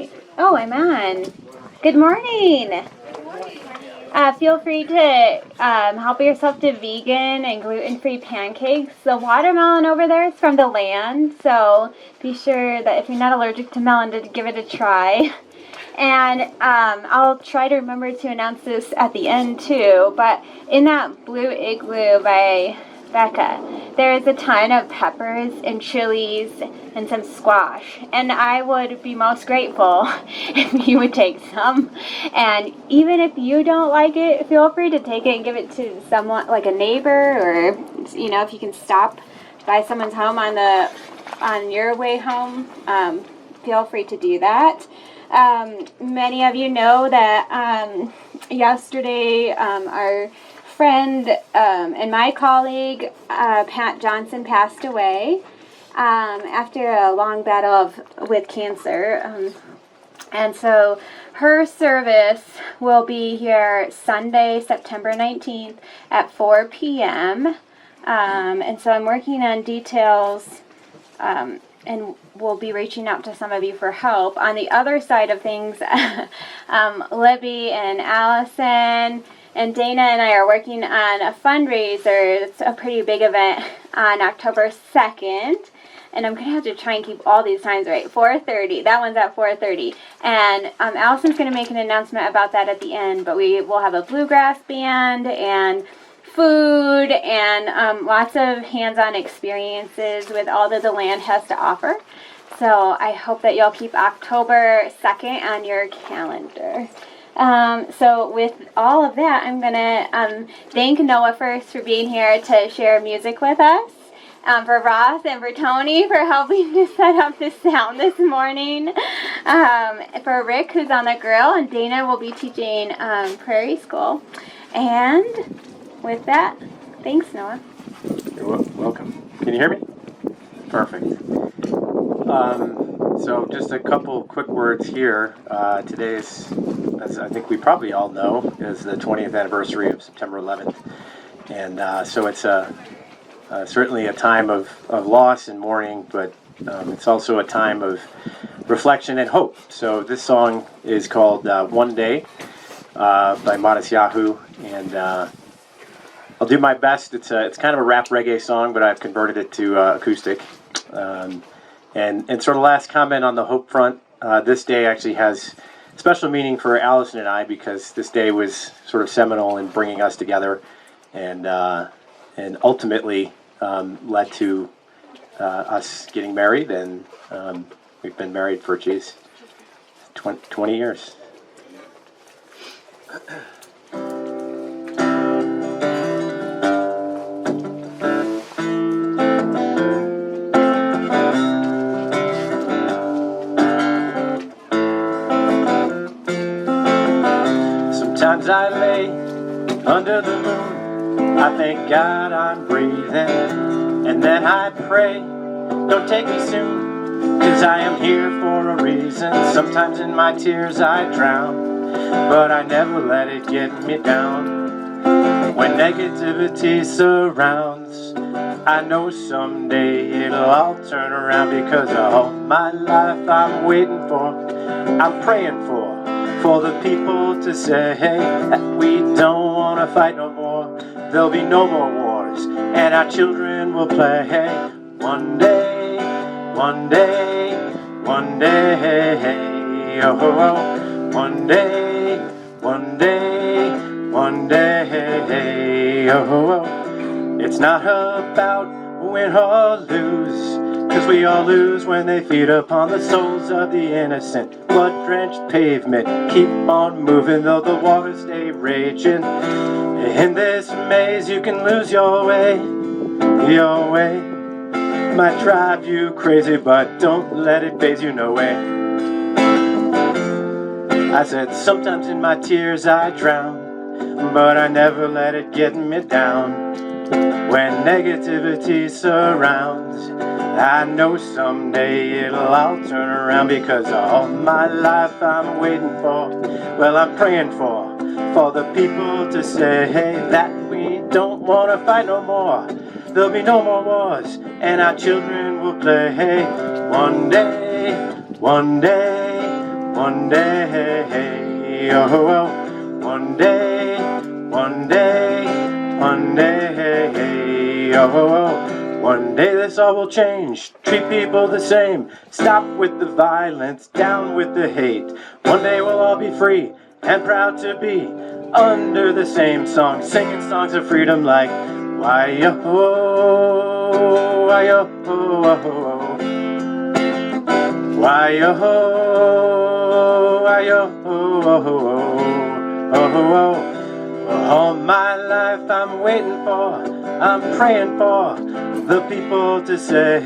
right. Oh, I'm on. Good morning. Feel free to help yourself to vegan and gluten-free pancakes. The watermelon over there is from the land, so be sure that if you're not allergic to melon, to give it a try. And I'll try to remember to announce this at the end too, but in that blue igloo by Becca, there is a ton of peppers and chilies and some squash. And I would be most grateful if you would take some. And even if you don't like it, feel free to take it and give it to someone, like a neighbor, or if you can stop by someone's home on your way home, feel free to do that. Many of you know that yesterday our friend and my colleague Pat Johnson passed away after a long battle with cancer. And so her service will be here Sunday, September 19th at 4 p.m. And so I'm working on details and we'll be reaching out to some of you for help. On the other side of things, Libby and Allison and Dana and I are working on a fundraiser. It's a pretty big event on October 2nd. And I'm going to have to try and keep all these times right. 4:30. That one's at 4:30. And Allison's going to make an announcement about that at the end. But we will have a bluegrass band and food and lots of hands-on experiences with all that the land has to offer. So I hope that you'll keep October 2nd on your calendar. So with all of that, I'm going to thank Noah first for being here to share music with us. For Ross and for Tony for helping to set up the sound this morning. For Rick, who's on the grill, and Dana will be teaching Prairie School. And with that, thanks, Noah. You're welcome. Can you hear me? Perfect. So just a couple quick words here. Today is, as I think we probably all know, is the 20th anniversary of September 11th. And so it's certainly a time of loss and mourning, but it's also a time of reflection and hope. So this song is called One Day by Modest Yahoo, and I'll do my best. It's kind of a rap reggae song, but I've converted it to acoustic. And sort of last comment on the hope front, this day actually has special meaning for Allison and I, because this day was sort of seminal in bringing us together, and ultimately led to us getting married, and we've been married for 20 years. Sometimes I lay under the moon, I thank God I'm breathing, and then I pray, don't take me soon, 'cause I am here for a reason. Sometimes in my tears I drown, but I never let it get me down. When negativity surrounds, I know someday it'll all turn around, because all my life I'm waiting for, I'm praying for the people to say, hey, that we don't want to fight no more. There'll be no more wars, and our children will play. Hey, one day, one day, one day, oh, one day, one day, one day, oh. It's not about win or lose, 'cause we all lose when they feed upon the souls of the innocent. Blood-drenched pavement, keep on moving though the waters stay raging. In this maze you can lose your way. Your way might drive you crazy, but don't let it faze you no way. I said sometimes in my tears I drown, but I never let it get me down. When negativity surrounds, I know someday it'll all turn around, because all my life I'm waiting for, well, I'm praying for the people to say, hey, that we don't want to fight no more. There'll be no more wars, and our children will play. Hey, one day, one day, one day, oh, one day, one day, one day, oh, one day this all will change. Treat people the same. Stop with the violence, down with the hate. One day we'll all be free and proud to be under the same song, singing songs of freedom like why-yo, why-yo, why-yo, why-yo, all my life I'm waiting for, I'm praying for the people to say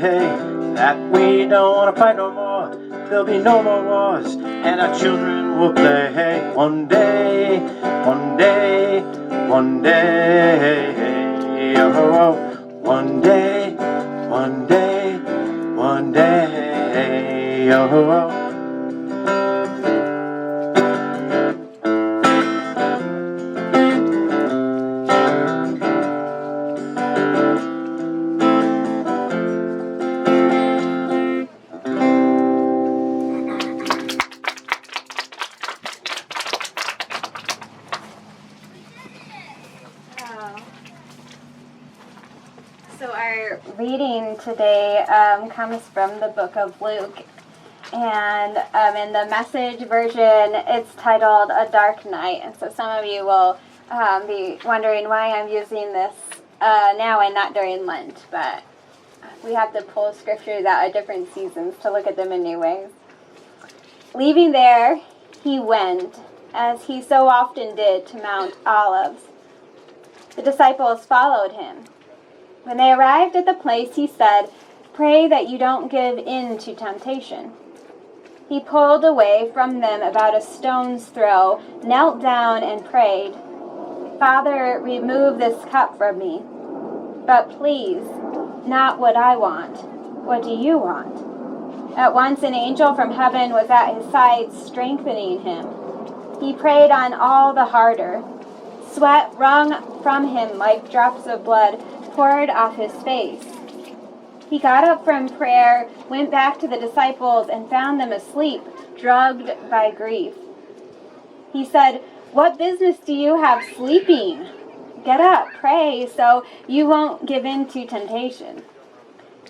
that we don't want to fight no more. There'll be no more wars, and our children will play. One day, one day, one day, oh, one day, one day, one day, oh. So our reading today comes from the book of Luke, and in the Message version it's titled A Dark Night, and so some of you will be wondering why I'm using this now and not during Lent, but we have to pull scriptures out of different seasons to look at them in new ways. Leaving there, he went, as he so often did, to Mount Olives. The disciples followed him. When they arrived at the place, he said, "Pray that you don't give in to temptation." He pulled away from them about a stone's throw, knelt down and prayed, "Father, remove this cup from me. But please, not what I want. What do you want?" At once an angel from heaven was at his side, strengthening him. He prayed on all the harder. Sweat wrung from him like drops of blood poured off his face. He got up from prayer, went back to the disciples, and found them asleep, drugged by grief. He said, "What business do you have sleeping? Get up, pray, so you won't give in to temptation."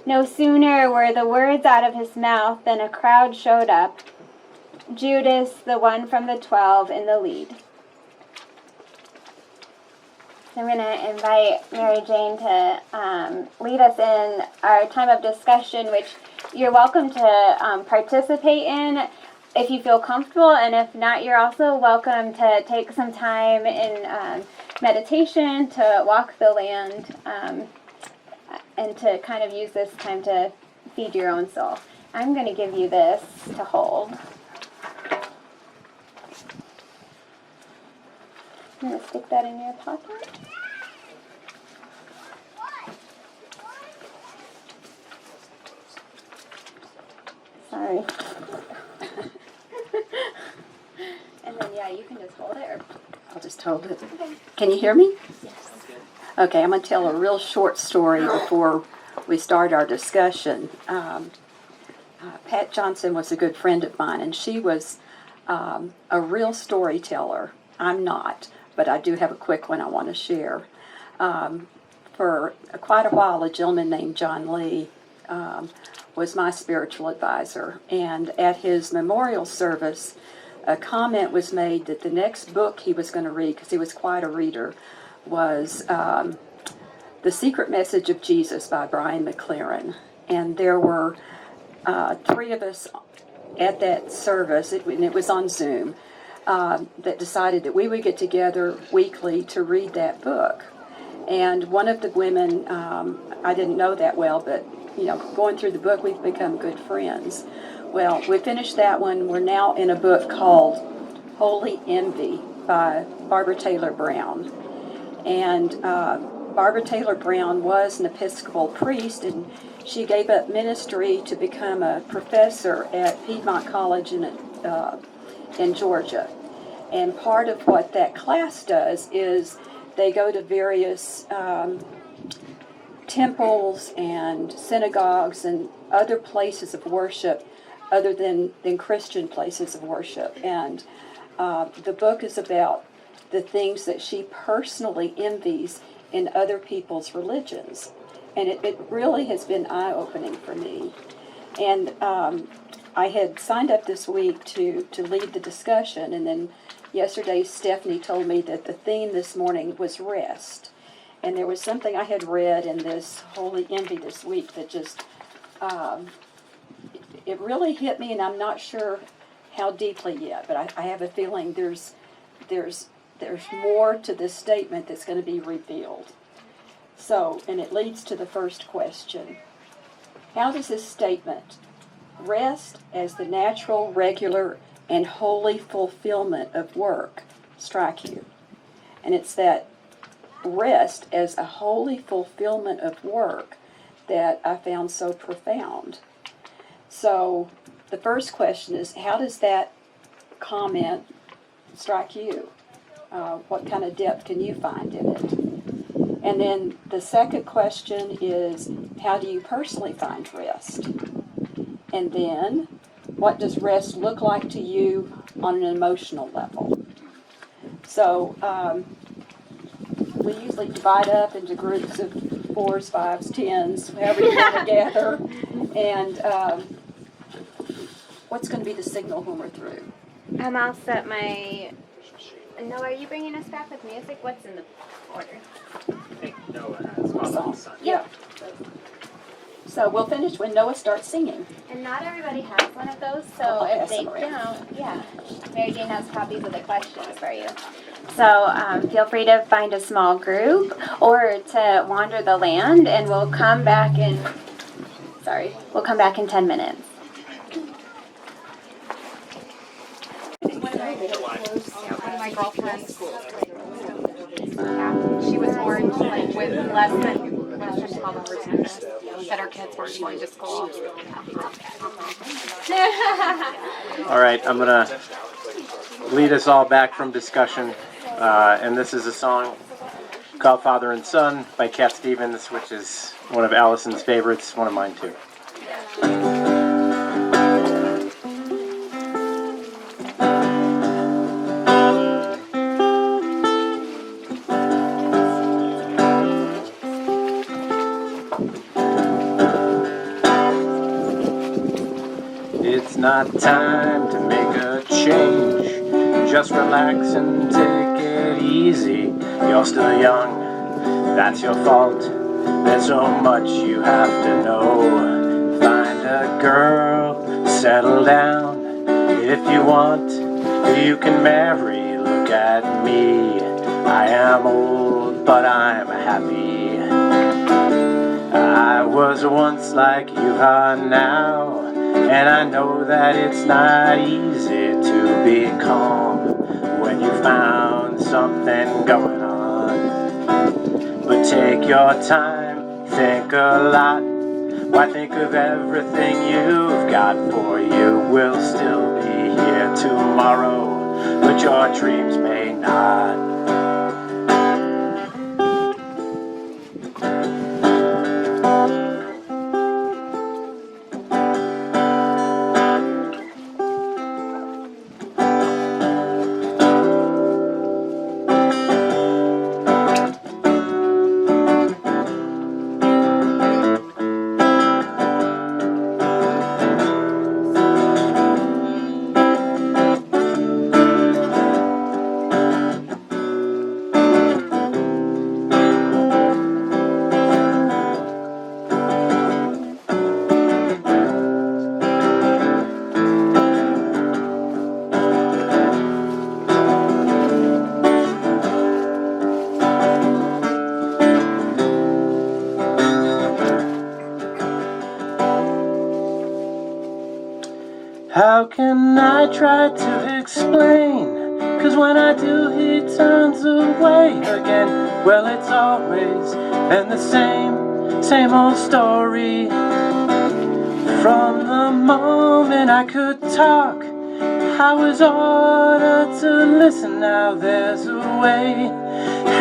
No sooner were the words out of his mouth than a crowd showed up, Judas, the one from the 12, in the lead. I'm going to invite Mary Jane to lead us in our time of discussion, which you're welcome to participate in if you feel comfortable, and if not, you're also welcome to take some time in meditation, to walk the land, and to kind of use this time to feed your own soul. I'm going to give you this to hold. I'm going to stick that in your pocket. Sorry. And then, yeah, you can just hold it. Or I'll just hold it. Okay. Can you hear me? Yes. Okay, I'm going to tell a real short story before we start our discussion. Pat Johnson was a good friend of mine, and she was a real storyteller. I'm not, but I do have a quick one I want to share. For quite a while, a gentleman named John Lee was my spiritual advisor, and at his memorial service, a comment was made that the next book he was going to read, because he was quite a reader, was The Secret Message of Jesus by Brian McLaren. And there were three of us at that service, and it was on Zoom, that decided that we would get together weekly to read that book. And one of the women, I didn't know that well, but going through the book, we've become good friends. Well, we finished that one. We're now in a book called Holy Envy by Barbara Taylor Brown. And Barbara Taylor Brown was an Episcopal priest, and she gave up ministry to become a professor at Piedmont College in Georgia. And part of what that class does is they go to various temples and synagogues and other places of worship other than Christian places of worship. And the book is about the things that she personally envies in other people's religions. And it really has been eye-opening for me. And I had signed up this week to lead the discussion, and then yesterday Stephanie told me that the theme this morning was rest. And there was something I had read in this Holy Envy this week that just, it really hit me, and I'm not sure how deeply yet, but I have a feeling there's more to this statement that's going to be revealed. So, and it leads to the first question. How does this statement, rest as the natural, regular, and holy fulfillment of work, strike you? And it's that rest as a holy fulfillment of work that I found so profound. So the first question is, how does that comment strike you? What kind of depth can you find in it? And then the second question is, how do you personally find rest? And then, what does rest look like to you on an emotional level? So, we usually divide up into groups of 4s, 5s, 10s, however you want to gather. And what's going to be the signal when we're through? I'll set my... Noah, are you bringing us back with music? What's in the order? I think Noah has Father and Son. Yeah. So we'll finish when Noah starts singing. And not everybody has one of those, so I'll if pass they them around. don't, yeah. Mary Jane has copies of the questions for you. So feel free to find a small group or to wander the land, and we'll come back in 10 minutes. One of my girlfriends, she was born like with less than 12 hours notice that her kids weren't going to school. All right, I'm going to lead us all back from discussion. And this is a song called Father and Son by Cat Stevens, which is one of Allison's favorites, one of mine too. It's not time to make a change. Just relax and take it easy. You're still young, that's your fault. There's so much you have to know. Find a girl, settle down. If you want, you can marry. Look at me, I am old, but I'm happy. I was once like you are now, and I know that it's not easy to be calm when you found something going on. But take your time, think a lot. Why think of everything you've got, for you will still be here tomorrow, but your dreams may not. How can I try to explain? 'Cause when I do, he turns away again. Well, it's always been the same old story. From the moment I could talk, I was ordered to listen. Now there's a way,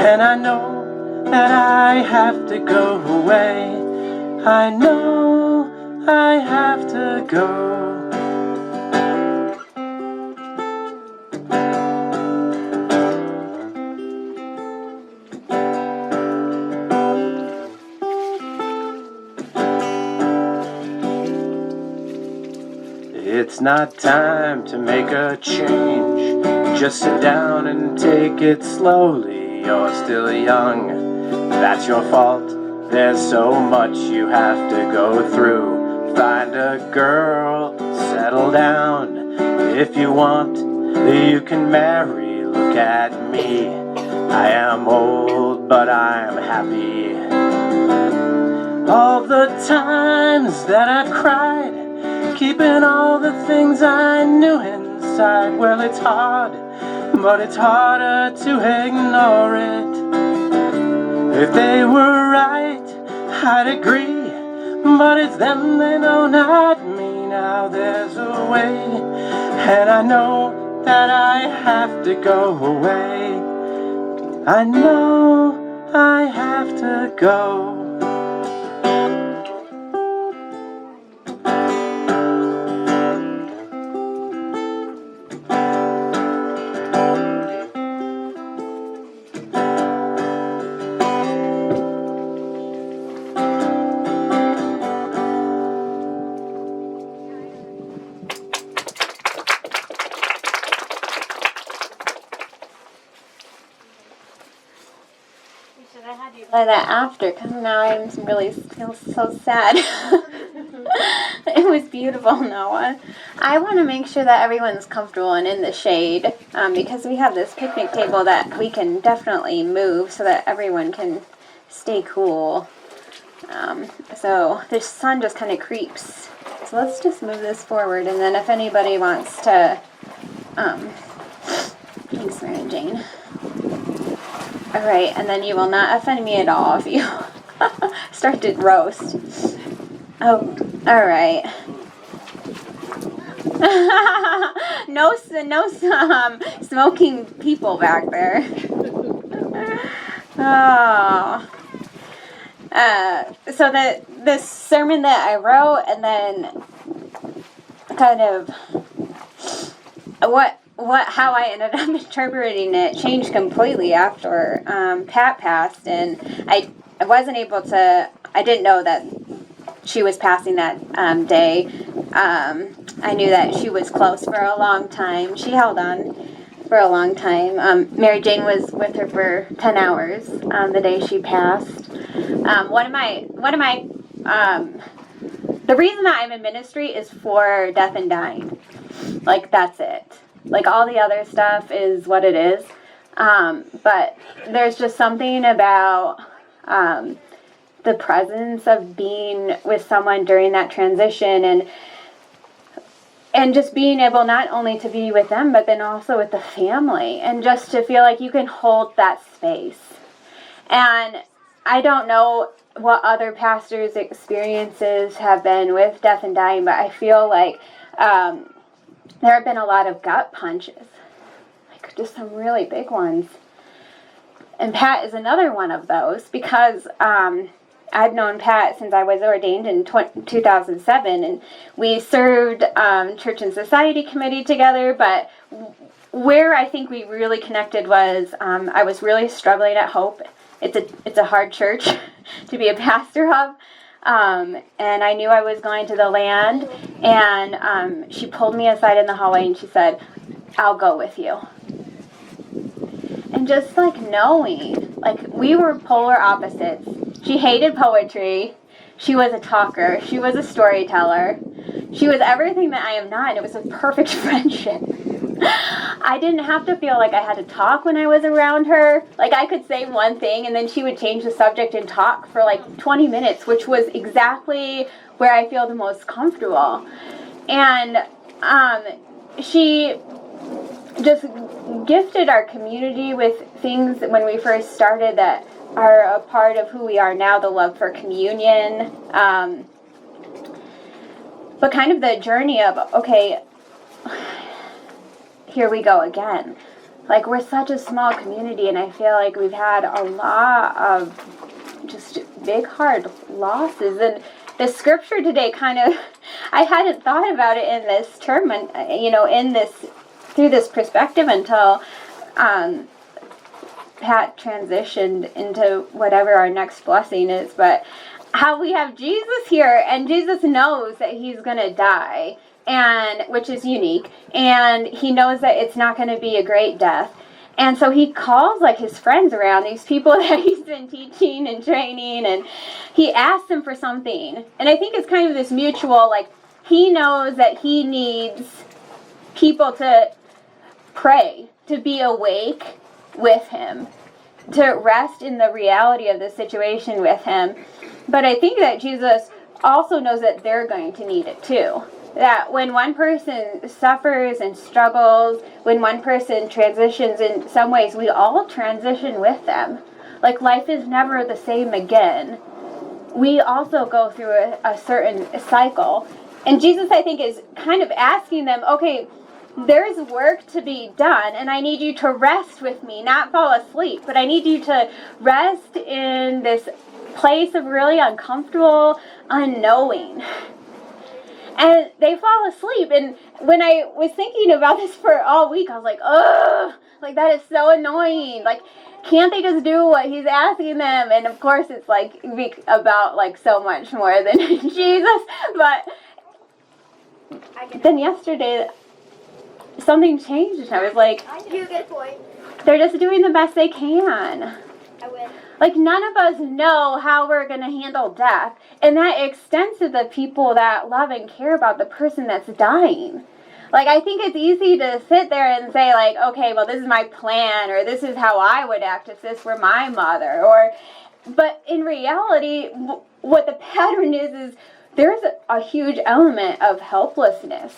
and I know that I have to go away. I know I have to go. not time to make a change. Just sit down and take it slowly. You're still young, that's your fault. There's so much you have to go through. Find a girl, settle down. If you want, you can marry. Look at me, I am old, but I'm happy. All the times that I've cried, keeping all the things I knew inside. Well, it's hard, but it's harder to ignore it. If they were right, I'd agree, but it's them they know, not me. Now there's a way, and I know that I have to go away. I know I have to go. I had you play that after, because now I really feel so sad. It was beautiful, Noah. I want to make sure that everyone's comfortable and in the shade, because we have this picnic table that we can definitely move so that everyone can stay cool. So the sun just kind of creeps. So let's just move this forward, and then if anybody wants to, thanks, Mary Jane. All right, and then you will not offend me at all if you start to roast. Oh, all right. No smoking people back there. Oh. So this sermon that I wrote, and then kind of how I ended up interpreting it changed completely after Pat passed, and I wasn't able to. I didn't know that she was passing that day. I knew that she was close for a long time. She held on for a long time. Mary Jane was with her for 10 hours the day she passed. The reason that I'm in ministry is for death and dying. Like, that's it. Like, all the other stuff is what it is. But there's just something about the presence of being with someone during that transition, and just being able not only to be with them, but then also with the family, and just to feel like you can hold that space. And I don't know what other pastors' experiences have been with death and dying, but I feel like there have been a lot of gut punches, like just some really big ones. And Pat is another one of those, because I've known Pat since I was ordained in 2007, and we served Church and Society Committee together, but where I think we really connected was I was really struggling at Hope. It's a hard church to be a pastor of. And I knew I was going to the land, and she pulled me aside in the hallway and she said, "I'll go with you." And just like knowing, like, we were polar opposites. She hated poetry. She was a talker. She was a storyteller. She was everything that I am not, and it was a perfect friendship. I didn't have to feel like I had to talk when I was around her. Like, I could say one thing and then she would change the subject and talk for like 20 minutes, which was exactly where I feel the most comfortable. And she just gifted our community with things when we first started that are a part of who we are now, the love for communion. But kind of the journey of, okay, here we go again. Like, we're such a small community, and I feel like we've had a lot of just big, hard losses. And the scripture today kind of, I hadn't thought about it in this term, and through this perspective until Pat transitioned into whatever our next blessing is. But how we have Jesus here, and Jesus knows that he's going to die. and which is unique, and he knows that it's not going to be a great death. And so he calls like his friends around, these people that he's been teaching and training, and he asks them for something. And I think it's kind of this mutual, like, he knows that he needs people to pray, to be awake with him, to rest in the reality of the situation with him. But I think that Jesus also knows that they're going to need it too. That when one person suffers and struggles, when one person transitions, in some ways we all transition with them. Like, life is never the same again. We also go through a certain cycle. And Jesus, I think, is kind of asking them, okay, there's work to be done, and I need you to rest with me, not fall asleep, but I need you to rest in this place of really uncomfortable unknowing. And they fall asleep. And when I was thinking about this for all week, I was like, ugh, like, that is so annoying. Like, can't they just do what he's asking them? And of course, it's like about like so much more than Jesus. But then yesterday, something changed, and I was like, You get a point. they're just doing the best they can. I win. Like, none of us know how we're going to handle death. And that extends to the people that love and care about the person that's dying. Like, I think it's easy to sit there and say, like, okay, well, this is my plan, or this is how I would act if this were my mother. But in reality, what the pattern is there's a huge element of helplessness,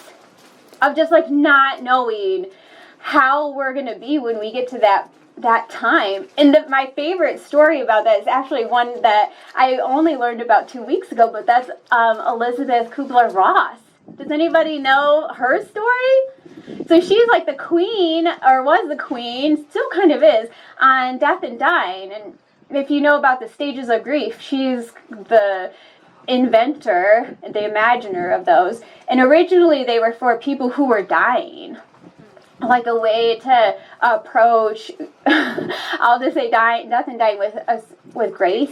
of just, like, not knowing how we're going to be when we get to that time. And my favorite story about that is actually one that I only learned about 2 weeks ago, but that's Elizabeth Kubler-Ross. Does anybody know her story? So she's like the queen, or was the queen, still kind of is, on Death and Dying. And if you know about the stages of grief, she's the inventor, the imaginer of those. And originally they were for people who were dying, like a way to approach, I'll just say death and dying with grace.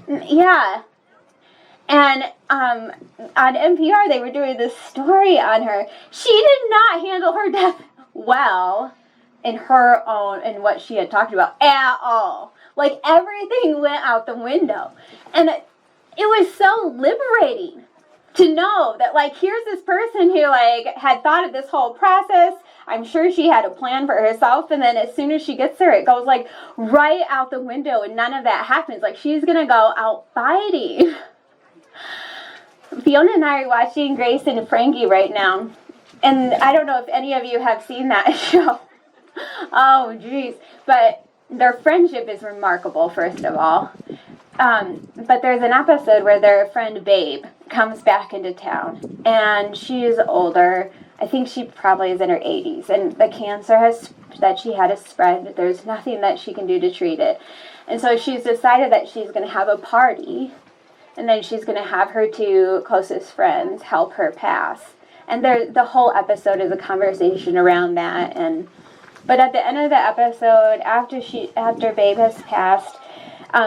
Yeah. And on NPR, they were doing this story on her. She did not handle her death well in what she had talked about at all. Like, everything went out the window. And it was so liberating to know that, like, here's this person who, like, had thought of this whole process. I'm sure she had a plan for herself, and then as soon as she gets there, it goes, like, right out the window, and none of that happens. Like, she's gonna go out fighting. Fiona and I are watching Grace and Frankie right now, and I don't know if any of you have seen that show. Oh, geez. But their friendship is remarkable, first of all. But there's an episode where their friend Babe comes back into town, and she's older. I think she probably is in her 80s, and the cancer that she had has spread. There's nothing that she can do to treat it. And so she's decided that she's going to have a party, and then she's going to have her two closest friends help her pass. And the whole episode is a conversation around that. But at the end of the episode, after Babe has passed,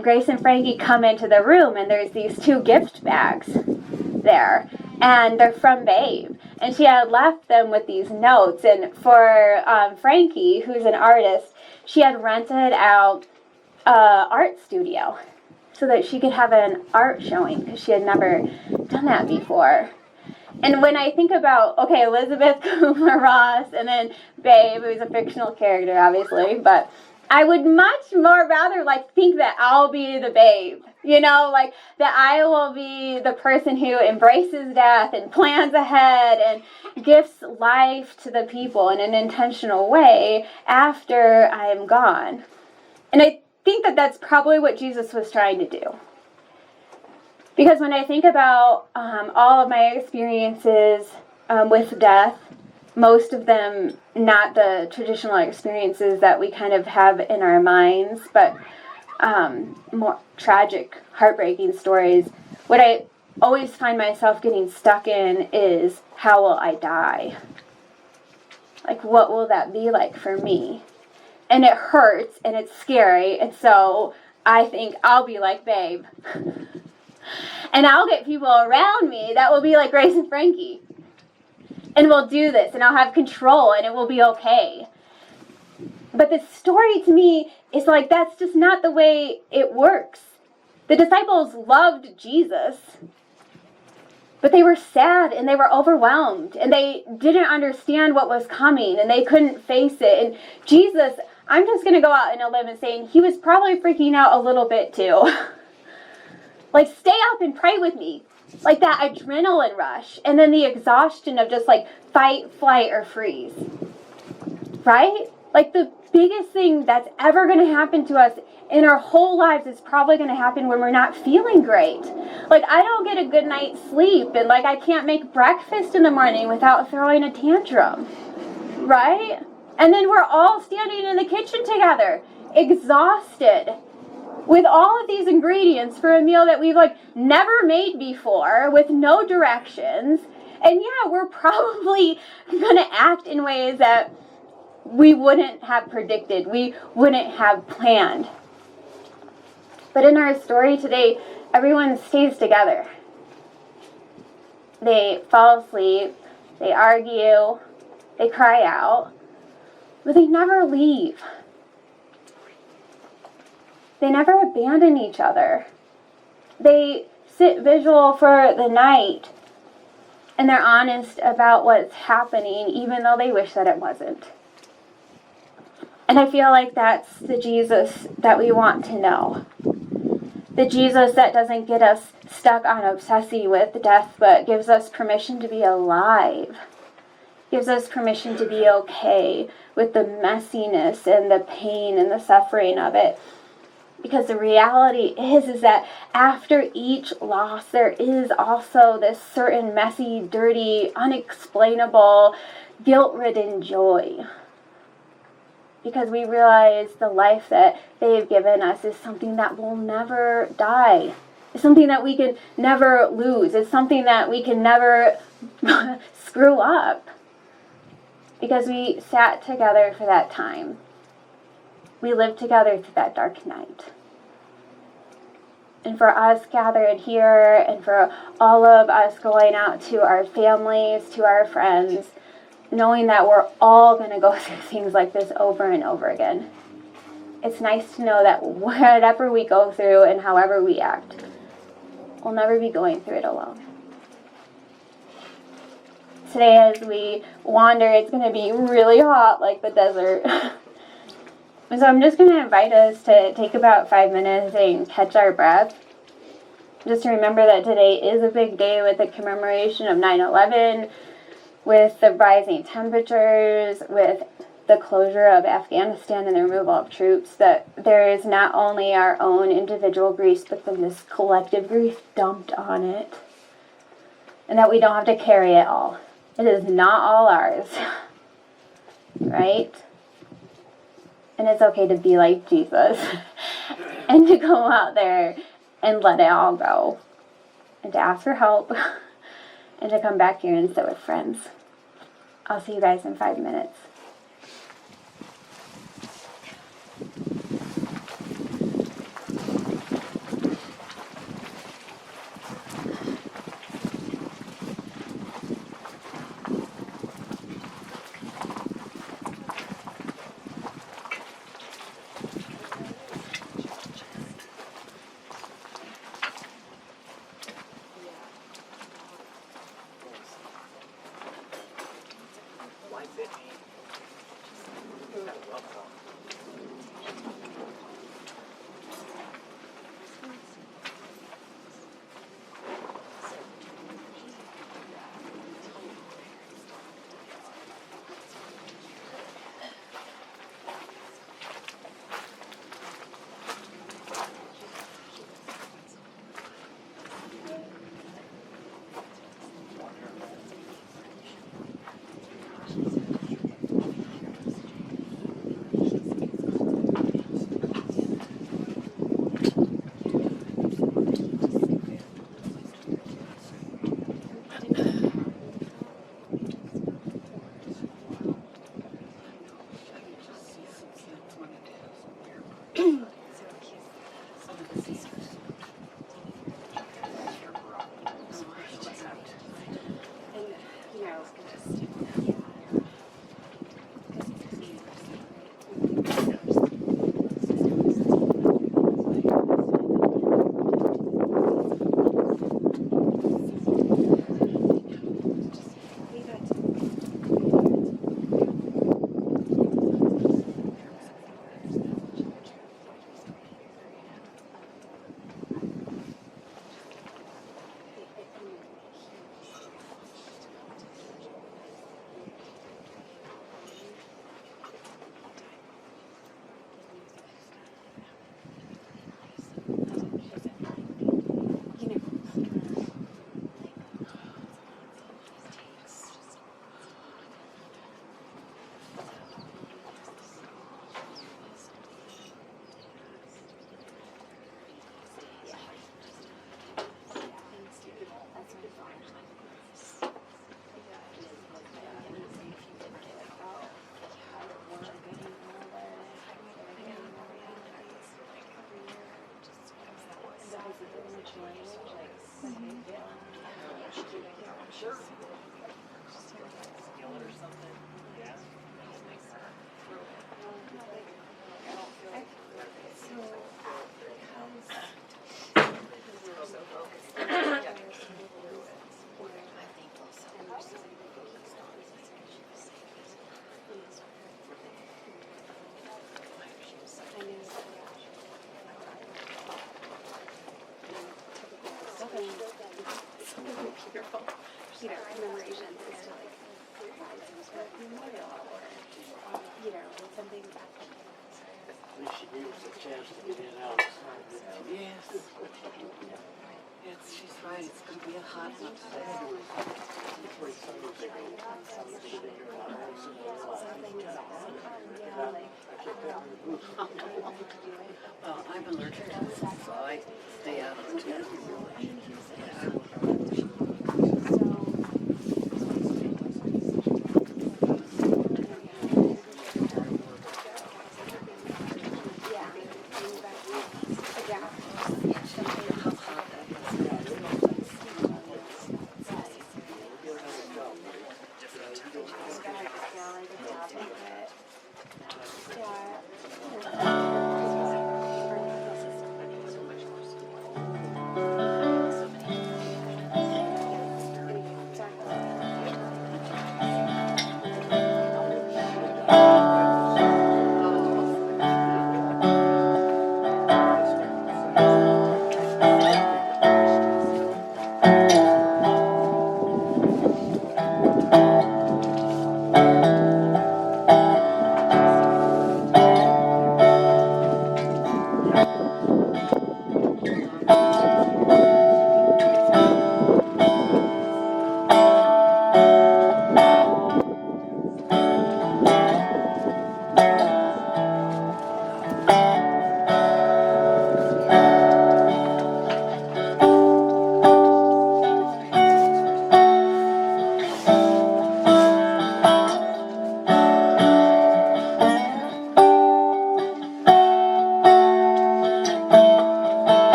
Grace and Frankie come into the room, and there's these two gift bags there, and they're from Babe. And she had left them with these notes, and for Frankie, who's an artist, she had rented out an art studio so that she could have an art showing, because she had never done that before. And when I think about, okay, Elizabeth Kubler-Ross, and then Babe, who's a fictional character, obviously, but I would much more rather, like, think that I'll be the Babe, you know, like, that I will be the person who embraces death and plans ahead and gives life to the people in an intentional way after I am gone. And I think that that's probably what Jesus was trying to do. Because when I think about all of my experiences with death, most of them not the traditional experiences that we kind of have in our minds, but more tragic, heartbreaking stories, what I always find myself getting stuck in is, how will I die? Like, what will that be like for me? And it hurts, and it's scary, and so I think I'll be like Babe. And I'll get people around me that will be like Grace and Frankie. and we'll do this, and I'll have control, and it will be okay. But the story to me is like, that's just not the way it works. The disciples loved Jesus, but they were sad and they were overwhelmed and they didn't understand what was coming and they couldn't face it. And Jesus, I'm just going to go out on a limb and saying he was probably freaking out a little bit too. Like, stay up and pray with me. Like that adrenaline rush and then the exhaustion of just like fight, flight, or freeze. Right? Like the biggest thing that's ever going to happen to us in our whole lives is probably going to happen when we're not feeling great. Like, I don't get a good night's sleep, and like I can't make breakfast in the morning without throwing a tantrum, right? And then we're all standing in the kitchen together, exhausted, with all of these ingredients for a meal that we've like never made before, with no directions. And yeah, we're probably going to act in ways that we wouldn't have predicted, we wouldn't have planned. But in our story today, everyone stays together. They fall asleep, they argue, they cry out, but they never leave. They never abandon each other. They sit vigil for the night, and they're honest about what's happening, even though they wish that it wasn't. And I feel like that's the Jesus that we want to know. The Jesus that doesn't get us stuck on obsessing with death, but gives us permission to be alive. Gives us permission to be okay with the messiness and the pain and the suffering of it. Because the reality is that after each loss, there is also this certain messy, dirty, unexplainable, guilt-ridden joy. Because we realize the life that they've given us is something that will never die. It's something that we can never lose. It's something that we can never screw up. Because we sat together for that time. We lived together through that dark night. And for us gathered here, and for all of us going out to our families, to our friends, knowing that we're all going to go through things like this over and over again. It's nice to know that whatever we go through and however we act, we'll never be going through it alone. Today as we wander, it's going to be really hot like the desert. So I'm just going to invite us to take about 5 minutes and catch our breath. Just to remember that today is a big day with the commemoration of 9/11, with the rising temperatures, with the closure of Afghanistan and the removal of troops, that there is not only our own individual grief, but then this collective grief dumped on it. And that we don't have to carry it all. It is not all ours. Right? And it's okay to be like Jesus. And to go out there and let it all go. And to ask for help. And to come back here and sit with friends. I'll see you guys in 5 minutes. At least she gave us a chance to get in and out. Yes. She's right. It's going to be a hot one today. Well, I'm allergic to this, so I stay out of it.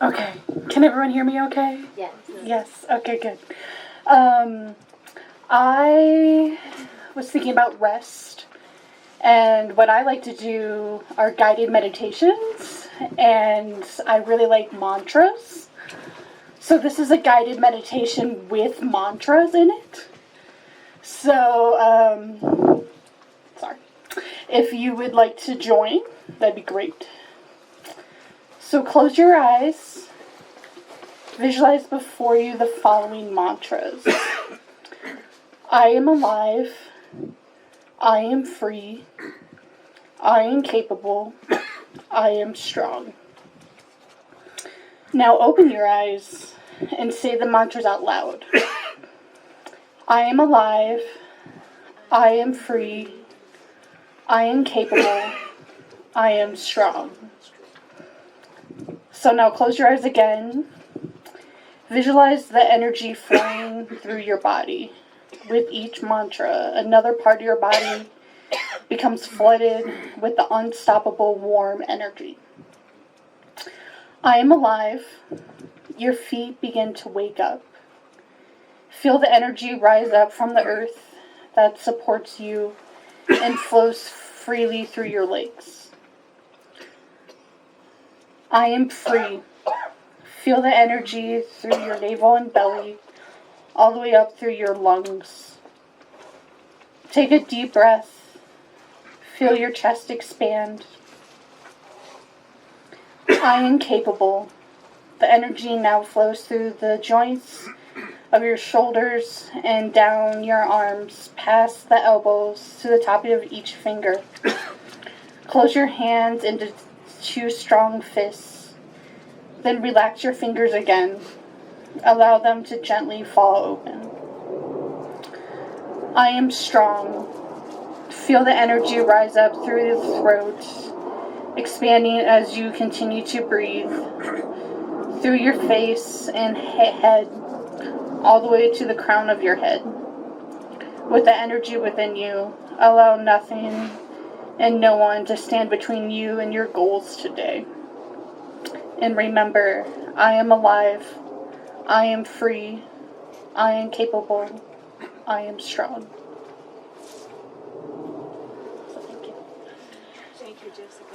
Okay. Can everyone hear me okay? Yes. Yes. Okay, good. I was thinking about rest, and what I like to do are guided meditations, and I really like mantras. So this is a guided meditation with mantras in it. So, sorry. If you would like to join, that'd be great. So close your eyes. Visualize before you the following mantras. I am alive. I am free. I am capable. I am strong. Now open your eyes and say the mantras out loud. I am alive. I am free. I am capable. I am strong. So now close your eyes again. Visualize the energy flowing through your body. With each mantra, another part of your body becomes flooded with the unstoppable warm energy. I am alive. Your feet begin to wake up. Feel the energy rise up from the earth that supports you and flows freely through your legs. I am free. Feel the energy through your navel and belly, all the way up through your lungs. Take a deep breath. Feel your chest expand. I am capable. The energy now flows through the joints of your shoulders and down your arms, past the elbows to the top of each finger. Close your hands into two strong fists. Then relax your fingers again. Allow them to gently fall open. I am strong. Feel the energy rise up through the throat, expanding as you continue to breathe through your face and head, all the way to the crown of your head. With the energy within you, allow nothing and no one to stand between you and your goals today. And remember, I am alive. I am free. I am capable. I am strong. So thank you. Thank you, Jessica.